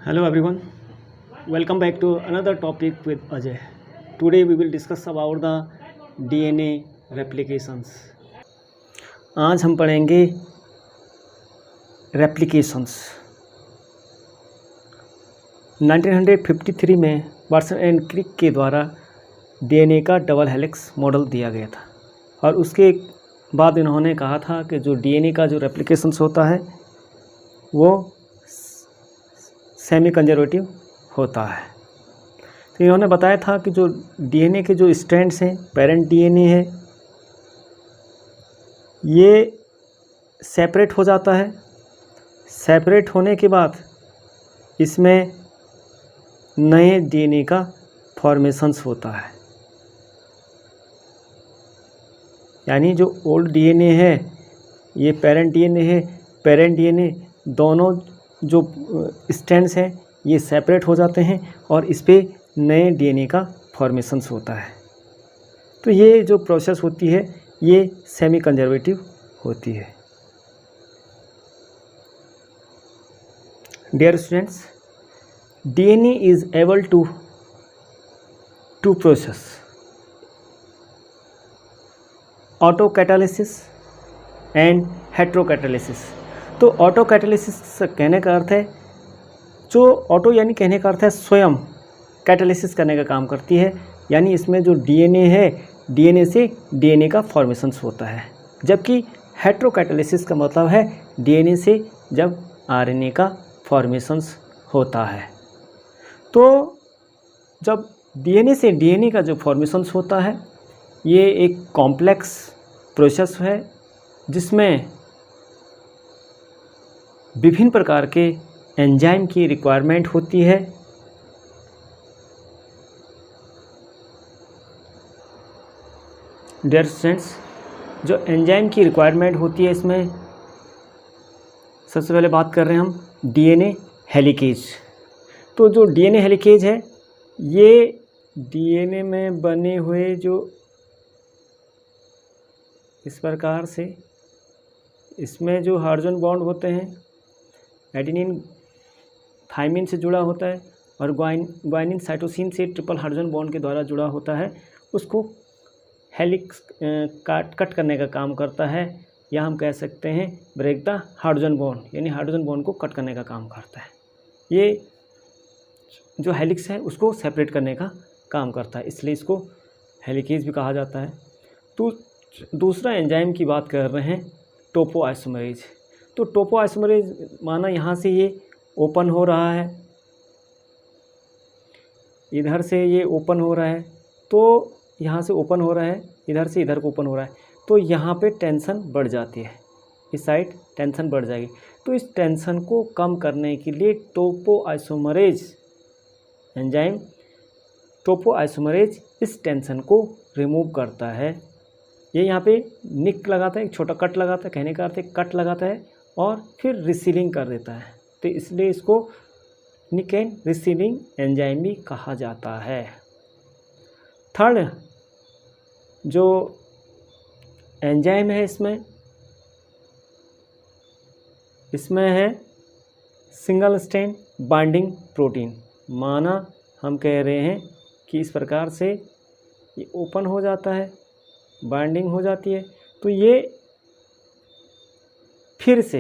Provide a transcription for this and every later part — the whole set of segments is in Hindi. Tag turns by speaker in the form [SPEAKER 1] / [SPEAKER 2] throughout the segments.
[SPEAKER 1] Hello everyone, welcome back to another topic with Ajay. Today we will discuss about the DNA replications. आज हम पढ़ेंगे replications. 1953 में वाटसन एंड क्रिक के द्वारा DNA का डबल हेलिक्स मॉडल दिया गया था और उसके बाद इन्होंने कहा था कि जो DNA का जो रेप्लिकेशंस होता है वो सेमी कंजर्वेटिव होता है। तो इन्होंने बताया था कि जो डीएनए के जो स्ट्रैंड्स हैं, पेरेंट डीएनए है, ये सेपरेट हो जाता है। सेपरेट होने के बाद इसमें नए डीएनए का फॉर्मेशंस होता है। यानी जो ओल्ड डीएनए है, ये पेरेंट डीएनए है, पेरेंट डीएनए दोनों जो स्ट्रैंड्स हैं ये सेपरेट हो जाते हैं और इस पे नए डीएनए का फॉर्मेशंस होता है। तो ये जो प्रोसेस होती है ये सेमी कंजर्वेटिव होती है। Dear students, DNA is able to process autocatalysis and heterocatalysis. तो ऑटो कैटालिसिस कहने का अर्थ है, जो ऑटो यानी कहने का अर्थ है स्वयं कैटालिसिस करने का काम करती है। यानी इसमें जो डीएनए है, डीएनए से डीएनए का फॉर्मेशंस होता है। जबकि हेट्रोकैटालिसिस का मतलब है डीएनए से जब आरएनए का फॉर्मेशंस होता है। तो जब डीएनए से डीएनए का जो फॉर्मेशंस होता है ये एक कॉम्प्लेक्स प्रोसेस है जिसमें विभिन्न प्रकार के एंजाइम की रिक्वायरमेंट होती है। डियर स्टूडेंट्स, जो एंजाइम की रिक्वायरमेंट होती है इसमें सबसे पहले बात कर रहे हैं हम डीएनए हेलिकेज। तो जो डीएनए हेलिकेज है ये डीएनए में बने हुए जो इस प्रकार से इसमें जो हाइड्रोजन बॉन्ड होते हैं एडेनिन थाइमिन से जुड़ा होता है और ग्वानिन साइटोसिन से ट्रिपल हाइड्रोजन बॉन्ड के द्वारा जुड़ा होता है, उसको हेलिक्स कट करने का काम करता है, या हम कह सकते हैं ब्रेक द हाइड्रोजन बॉन्ड, यानी हाइड्रोजन बॉन्ड को कट करने का काम करता है। ये जो हेलिक्स है उसको सेपरेट करने का काम करता है, इसलिए इसको हेलिकेज भी कहा जाता है। तो दूसरा एंजाइम की बात कर रहे हैं टोपोआइसोमरेज। तो टोपोआइसोमरेज माना यहाँ से ये ओपन हो रहा है, इधर से ये ओपन हो रहा है, तो यहाँ से ओपन हो रहा है, इधर से इधर को ओपन हो रहा है, तो यहाँ पे टेंशन बढ़ जाती है, इस साइड टेंशन बढ़ जाएगी। तो इस टेंशन को कम करने के लिए टोपोआइसोमरेज एंजाइम टोपोआइसोमरेज इस टेंशन को रिमूव करता है। ये यहाँ पे निक लगाता है, एक छोटा कट लगाता है, कहने का अर्थ है कट लगाता है और फिर रिसीलिंग कर देता है। तो इसलिए इसको निक एंड रिसीलिंग एंजाइम भी कहा जाता है। थर्ड जो एंजाइम है इसमें है सिंगल स्ट्रैंड बाइंडिंग प्रोटीन। माना हम कह रहे हैं कि इस प्रकार से ये ओपन हो जाता है, बाइंडिंग हो जाती है, तो ये फिर से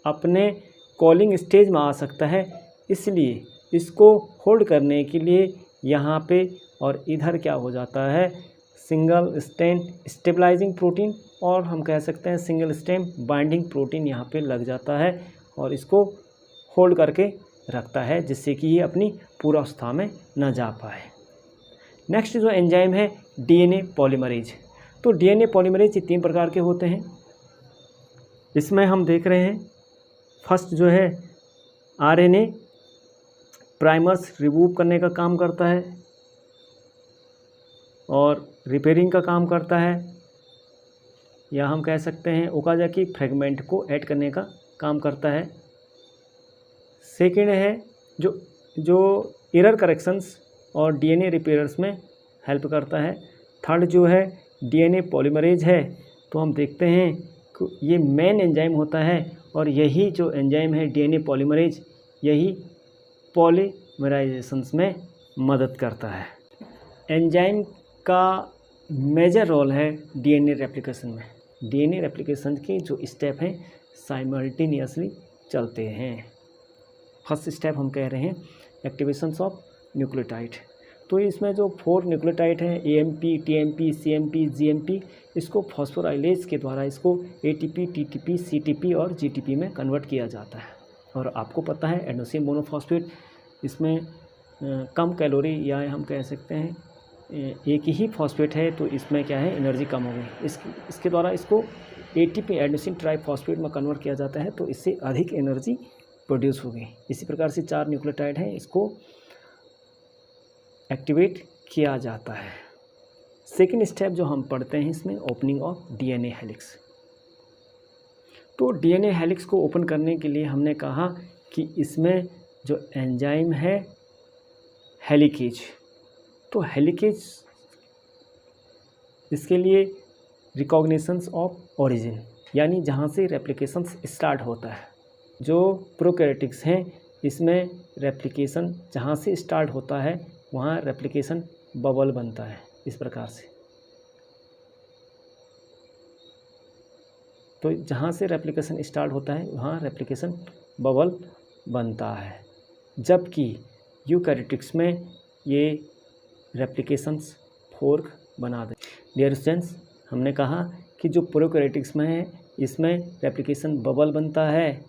[SPEAKER 1] अपने कॉलिंग स्टेज में आ सकता है। इसलिए इसको होल्ड करने के लिए यहाँ पे और इधर क्या हो जाता है, सिंगल स्ट्रैंड स्टेबलाइजिंग प्रोटीन और हम कह सकते हैं सिंगल स्ट्रैंड बाइंडिंग प्रोटीन यहाँ पे लग जाता है और इसको होल्ड करके रखता है, जिससे कि ये अपनी पूर्वावस्था में न जा पाए। नेक्स्ट जो एंजाइम है डीएनए पॉलीमरेज। तो डीएनए पॉलीमरेज ये 3 प्रकार के होते हैं। इसमें हम देख रहे हैं फर्स्ट जो है आरएनए प्राइमर्स रिमूव करने का काम करता है और रिपेयरिंग का काम करता है, या हम कह सकते हैं ओकाजाकी फ्रेगमेंट को ऐड करने का काम करता है। सेकेंड है जो एरर करेक्शंस और डीएनए रिपेयर्स में हेल्प करता है। थर्ड जो है डीएनए पॉलीमरेज है, तो हम देखते हैं ये मेन एंजाइम होता है और यही जो एंजाइम है डीएनए पॉलीमरेज, यही पॉलीमराइजेशंस में मदद करता है। एंजाइम का मेजर रोल है डीएनए रेप्लिकेशन में। डीएनए रेप्लिकेशन के जो स्टेप हैं साइमल्टेनियसली चलते हैं। फर्स्ट स्टेप हम कह रहे हैं एक्टिवेशंस ऑफ न्यूक्लियोटाइड। तो इसमें जो 4 न्यूक्लियोटाइड हैं एएमपी, टीएमपी, सीएमपी, जीएमपी, इसको फॉस्फोराइलेज के द्वारा इसको एटीपी, टीटीपी, सीटीपी और जीटीपी में कन्वर्ट किया जाता है। और आपको पता है एडेनोसिन मोनोफॉस्फेट इसमें कम कैलोरी, या हम कह सकते हैं एक ही फॉस्फेट है तो इसमें क्या है एनर्जी कम हो गई। इसके द्वारा इसको एटीपी एडेनोसिन ट्राइफॉस्फेट में कन्वर्ट किया जाता है तो इससे अधिक एनर्जी प्रोड्यूस हो गई। इसी प्रकार से 4 न्यूक्लियोटाइड हैं, इसको एक्टिवेट किया जाता है। सेकेंड स्टेप जो हम पढ़ते हैं इसमें ओपनिंग ऑफ डीएनए हेलिक्स। तो डीएनए हेलिक्स को ओपन करने के लिए हमने कहा कि इसमें जो एंजाइम है हेलिकेज, तो हेलिकेज इसके लिए रिकॉग्निशंस ऑफ ओरिजिन, यानी जहाँ से रेप्लिकेशंस स्टार्ट होता है। जो प्रोकैरियोटिक्स हैं इसमें रेप्लिकेशन जहाँ से स्टार्ट होता है वहाँ रेप्लिकेशन बबल बनता है इस प्रकार से। तो जहाँ से रेप्लिकेशन स्टार्ट होता है वहाँ रेप्लिकेशन बबल बनता है, जबकि यूकैरियोटिक्स में ये रेप्लिकेशंस फोर्क बना दे। डियर स्टूडेंट्स, हमने कहा कि जो प्रोकैरियोटिक्स में है इसमें रेप्लिकेशन बबल बनता है,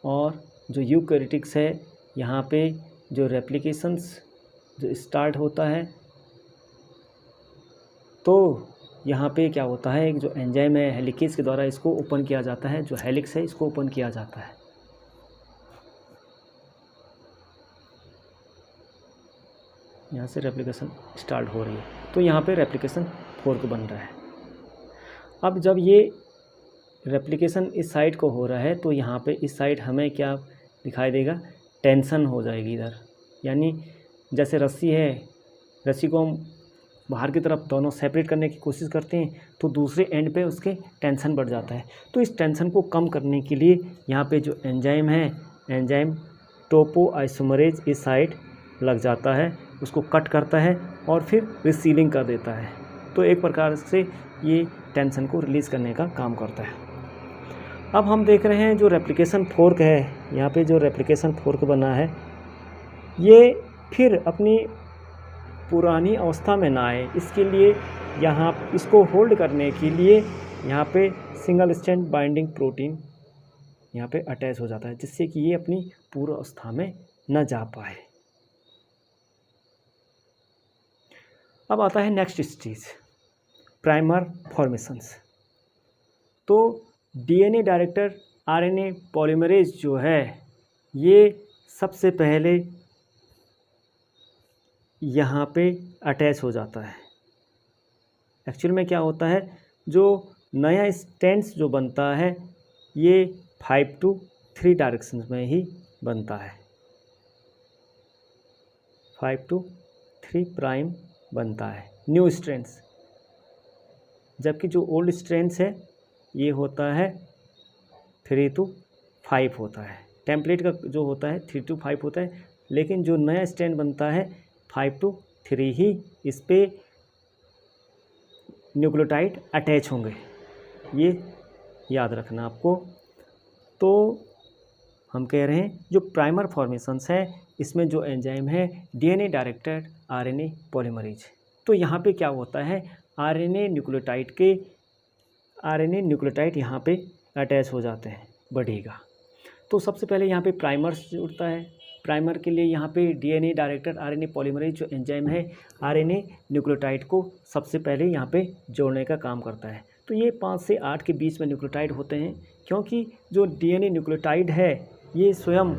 [SPEAKER 1] और जो यूकैरियोटिक्स है यहाँ पे जो रेप्लिकेशंस जो स्टार्ट होता है तो यहाँ पे क्या होता है, एक जो एंजाइम है हेलिकेज के द्वारा इसको ओपन किया जाता है, जो हेलिक्स है इसको ओपन किया जाता है। यहाँ से रेप्लिकेशन स्टार्ट हो रही है तो यहाँ पे रेप्लिकेशन फोर्क बन रहा है। अब जब ये रेप्लिकेशन इस साइड को हो रहा है तो यहाँ पे इस साइड हमें क्या दिखाई देगा, टेंशन हो जाएगी इधर। यानी जैसे रस्सी है, रस्सी को हम बाहर की तरफ दोनों सेपरेट करने की कोशिश करते हैं तो दूसरे एंड पे उसके टेंशन बढ़ जाता है। तो इस टेंशन को कम करने के लिए यहाँ पे जो एंजाइम है, एंजाइम टोपोआइसोमरेज इस साइड लग जाता है, उसको कट करता है और फिर रिसीलिंग कर देता है। तो एक प्रकार से ये टेंशन को रिलीज़ करने का काम करता है। अब हम देख रहे हैं जो रेप्लिकेशन फोर्क है, यहाँ पे जो रेप्लिकेशन फोर्क बना है ये फिर अपनी पुरानी अवस्था में ना आए, इसके लिए यहाँ इसको होल्ड करने के लिए यहाँ पे सिंगल स्ट्रैंड बाइंडिंग प्रोटीन यहाँ पे अटैच हो जाता है, जिससे कि ये अपनी पूर्व अवस्था में न जा पाए। अब आता है नेक्स्ट स्टेज, प्राइमर फॉर्मेशंस। तो डीएनए डायरेक्टर आरएनए पॉलीमरेज जो है ये सबसे पहले यहाँ पे अटैच हो जाता है। एक्चुअल में क्या होता है, जो नया स्ट्रैंड्स जो बनता है ये 5 to 3 डायरेक्शंस में ही बनता है, 5 to 3 प्राइम बनता है न्यू स्ट्रैंड्स, जबकि जो ओल्ड स्ट्रैंड्स है ये होता है 3 to 5 होता है। टेम्पलेट का जो होता है 3 to 5 होता है, लेकिन जो नया स्ट्रैंड बनता है 5 to 3 ही इस पे न्यूक्लियोटाइड अटैच होंगे, ये याद रखना आपको। तो हम कह रहे हैं जो प्राइमर फॉर्मेशंस है इसमें जो एंजाइम है डीएनए डायरेक्टेड आरएनए पॉलीमरेज। तो यहाँ पे क्या होता है, आरएनए न्यूक्लियोटाइड यहाँ पे अटैच हो जाते हैं, बढ़ेगा। तो सबसे पहले यहाँ पे प्राइमर्स जुड़ता है। प्राइमर के लिए यहाँ पे डीएनए डायरेक्टेड आरएनए पॉलीमरेज जो एंजाइम है आरएनए न्यूक्लियोटाइड को सबसे पहले यहाँ पे जोड़ने का काम करता है। तो ये 5 से 8 के बीच में न्यूक्लियोटाइड होते हैं, क्योंकि जो डीएनए न्यूक्लियोटाइड है ये स्वयं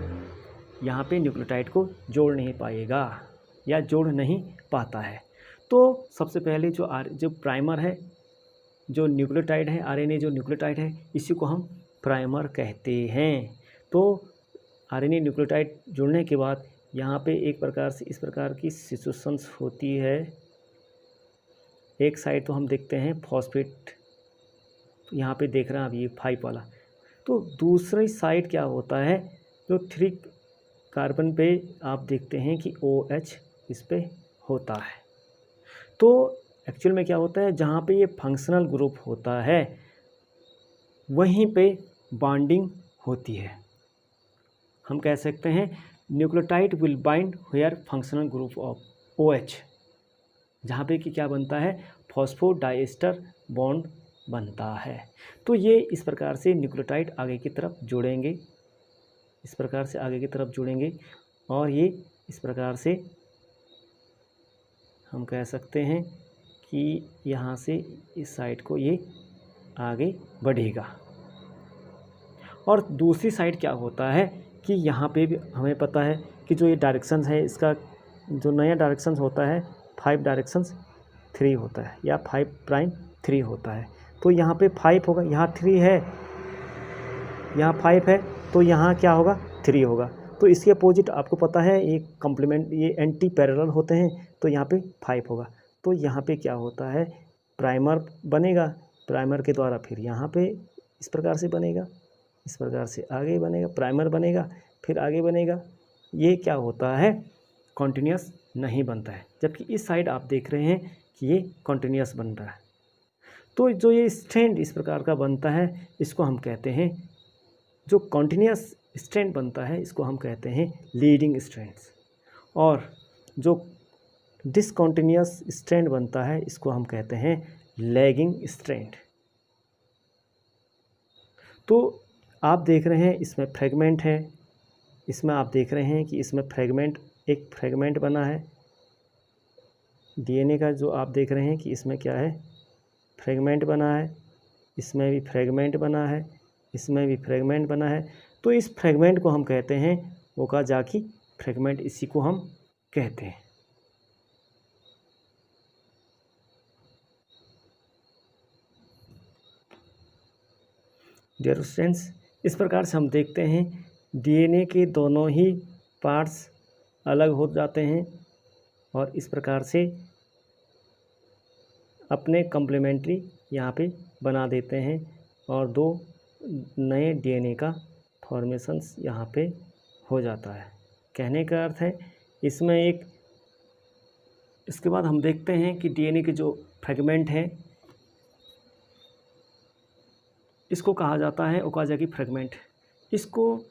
[SPEAKER 1] यहाँ पे न्यूक्लियोटाइड को जोड़ नहीं पाएगा या जोड़ नहीं पाता है। तो सबसे पहले जो प्राइमर है, जो न्यूक्लियोटाइड है, आरएनए जो न्यूक्लियोटाइड है, इसी को हम प्राइमर कहते हैं। तो आरएनए न्यूक्लियोटाइड जुड़ने के बाद यहाँ पे एक प्रकार से इस प्रकार की सिचुएशंस होती है। एक साइड तो हम देखते हैं फॉस्फेट, यहाँ पे देख रहे हैं अब ये 5 वाला। तो दूसरी साइड क्या होता है, जो 3 कार्बन पे आप देखते हैं कि OH इस पे होता है। तो एक्चुअल में क्या होता है, जहाँ पे ये फंक्शनल ग्रुप होता है वहीं पे बॉन्डिंग होती है। हम कह सकते हैं nucleotide will bind where functional group of OH, जहाँ पे कि क्या बनता है, फॉस्फोडाइएस्टर बॉन्ड बनता है। तो ये इस प्रकार से न्यूक्लियोटाइड आगे की तरफ जुड़ेंगे, इस प्रकार से आगे की तरफ जुड़ेंगे, और ये इस प्रकार से हम कह सकते हैं कि यहाँ से इस साइड को ये आगे बढ़ेगा। और दूसरी साइड क्या होता है कि यहाँ पे भी हमें पता है कि जो ये डायरेक्शन है, इसका जो नया डायरेक्शन होता है 5 डायरेक्शंस 3 होता है, या 5'3 होता है। तो यहाँ पे 5 होगा, यहाँ 3 है, यहाँ 5 है, तो यहाँ क्या होगा, 3 होगा। तो इसके अपोजिट आपको पता है ये कॉम्प्लीमेंट, ये एंटी पैरेलल होते हैं, तो यहाँ पे 5 होगा। तो यहाँ पे क्या होता है, प्राइमर बनेगा, प्राइमर के द्वारा फिर यहाँ पे इस प्रकार से बनेगा, इस प्रकार से आगे बनेगा, प्राइमर बनेगा, फिर आगे बनेगा। ये क्या होता है, कॉन्टिन्यूस नहीं बनता है, जबकि इस साइड आप देख रहे हैं कि ये कॉन्टिन्यूस बन रहा है। तो जो ये स्ट्रैंड इस प्रकार का बनता है, इसको हम कहते हैं, जो कॉन्टिन्यूस स्ट्रैंड बनता है इसको हम कहते हैं लीडिंग स्ट्रैंड्स, और जो डिसकॉन्टिन्यूस स्ट्रैंड बनता है इसको हम कहते हैं लैगिंग स्ट्रैंड। तो आप देख रहे हैं इसमें फ्रेगमेंट है, इसमें आप देख रहे हैं कि इसमें फ्रेगमेंट, एक फ्रेगमेंट बना है DNA का, जो आप देख रहे हैं कि इसमें क्या है, फ्रेगमेंट बना है, इसमें भी फ्रेगमेंट बना है, इसमें भी फ्रेगमेंट बना है। तो इस फ्रेगमेंट को हम कहते हैं ओकाजाकी फ्रेगमेंट, इसी को हम कहते हैं। डियर स्टूडेंट्स, इस प्रकार से हम देखते हैं DNA के दोनों ही पार्ट्स अलग हो जाते हैं, और इस प्रकार से अपने कम्प्लीमेंट्री यहाँ पे बना देते हैं, और 2 नए DNA का फॉर्मेशंस यहाँ पे हो जाता है। कहने का अर्थ है इसमें एक, इसके बाद हम देखते हैं कि DNA के जो फ्रेगमेंट हैं इसको कहा जाता है ओकाजाकी फ्रेगमेंट। इसको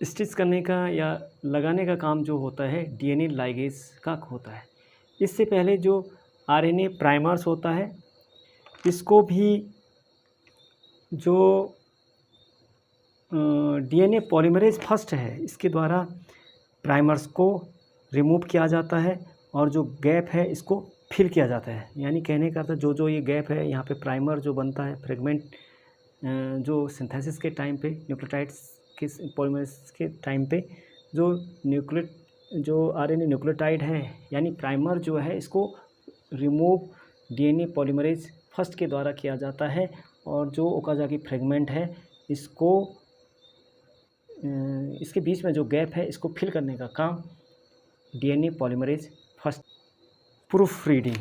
[SPEAKER 1] स्टिच करने का या लगाने का काम जो होता है DNA लाइगेज का होता है। इससे पहले जो RNA प्राइमर्स होता है, इसको भी जो DNA पॉलीमरेज फर्स्ट है, इसके द्वारा प्राइमर्स को रिमूव किया जाता है, और जो गैप है इसको फिल किया जाता है। यानी कहने का अर्थ जो ये गैप है, यहाँ पे प्राइमर जो बनता है, फ्रेगमेंट जो सिंथेसिस के टाइम पे, न्यूक्लियोटाइड्स के पॉलीमरेज के टाइम पे, जो RNA न्यूक्लियोटाइड है, यानी प्राइमर जो है, इसको रिमूव DNA पॉलीमरेज फर्स्ट के द्वारा किया जाता है, और जो ओकाजाकी फ्रेगमेंट है इसको, इसके बीच में जो गैप है इसको फिल करने का काम DNA polymerase first. Proof reading,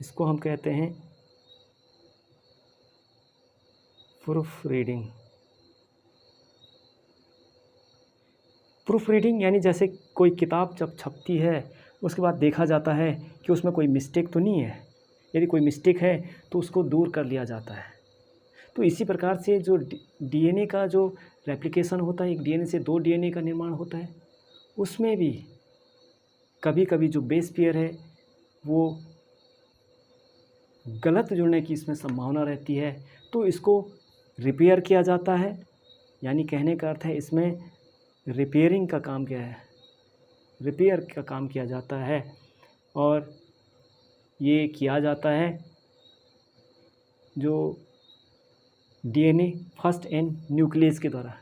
[SPEAKER 1] इसको हम कहते हैं प्रूफ रीडिंग। प्रूफ रीडिंग यानी जैसे कोई किताब जब छपती है उसके बाद देखा जाता है कि उसमें कोई मिस्टेक तो नहीं है, यदि कोई मिस्टेक है तो उसको दूर कर लिया जाता है। तो इसी प्रकार से जो DNA का जो रेप्लिकेशन होता है, एक DNA से 2 DNA का निर्माण होता है, उसमें भी कभी कभी जो बेस पेयर है वो गलत जुड़ने की इसमें संभावना रहती है, तो इसको रिपेयर किया जाता है। यानी कहने का अर्थ है इसमें रिपेयरिंग का काम क्या है, रिपेयर का काम किया जाता है, और ये किया जाता है जो DNA फर्स्ट एंड न्यूक्लियस के द्वारा,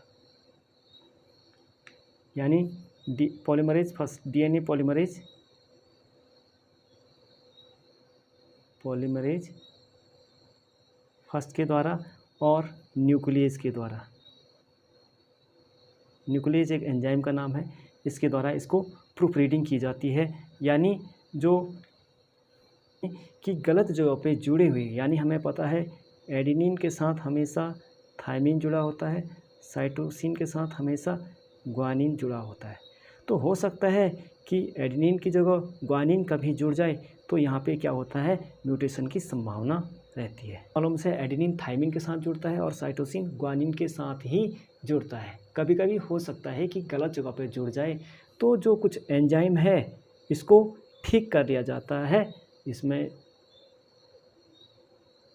[SPEAKER 1] यानी polymerase first, DNA polymerase first के द्वारा, और न्यूक्लियस के द्वारा। न्यूक्लियस एक एंजाइम का नाम है, इसके द्वारा इसको प्रूफ रीडिंग की जाती है। यानी जो कि गलत जगह पे जुड़े हुए, यानी हमें पता है एडेनिन के साथ हमेशा थायमिन जुड़ा होता है, साइटोसिन के साथ हमेशा ग्वानिन जुड़ा होता है। तो हो सकता है कि एडेनिन की जगह ग्वानिन कभी जुड़ जाए तो यहाँ पे क्या होता है, म्यूटेशन की संभावना रहती है। मालूम से एडेनिन थाइमिन के साथ जुड़ता है और साइटोसिन ग्वानिन के साथ ही जुड़ता है। कभी कभी हो सकता है कि गलत जगह पे जुड़ जाए, तो जो कुछ एंजाइम है इसको ठीक कर दिया जाता है। इसमें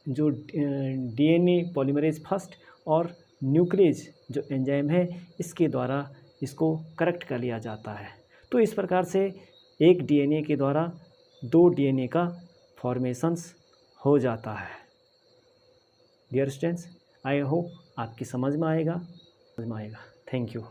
[SPEAKER 1] जो डीएनए पॉलीमरेज फर्स्ट और न्यूक्लियस जो एंजाइम है इसके द्वारा इसको करेक्ट कर लिया जाता है। तो इस प्रकार से एक डीएनए के द्वारा 2 डीएनए का फॉर्मेशंस हो जाता है। डियर स्टूडेंट्स, आई होप आपकी समझ में आएगा। Thank you.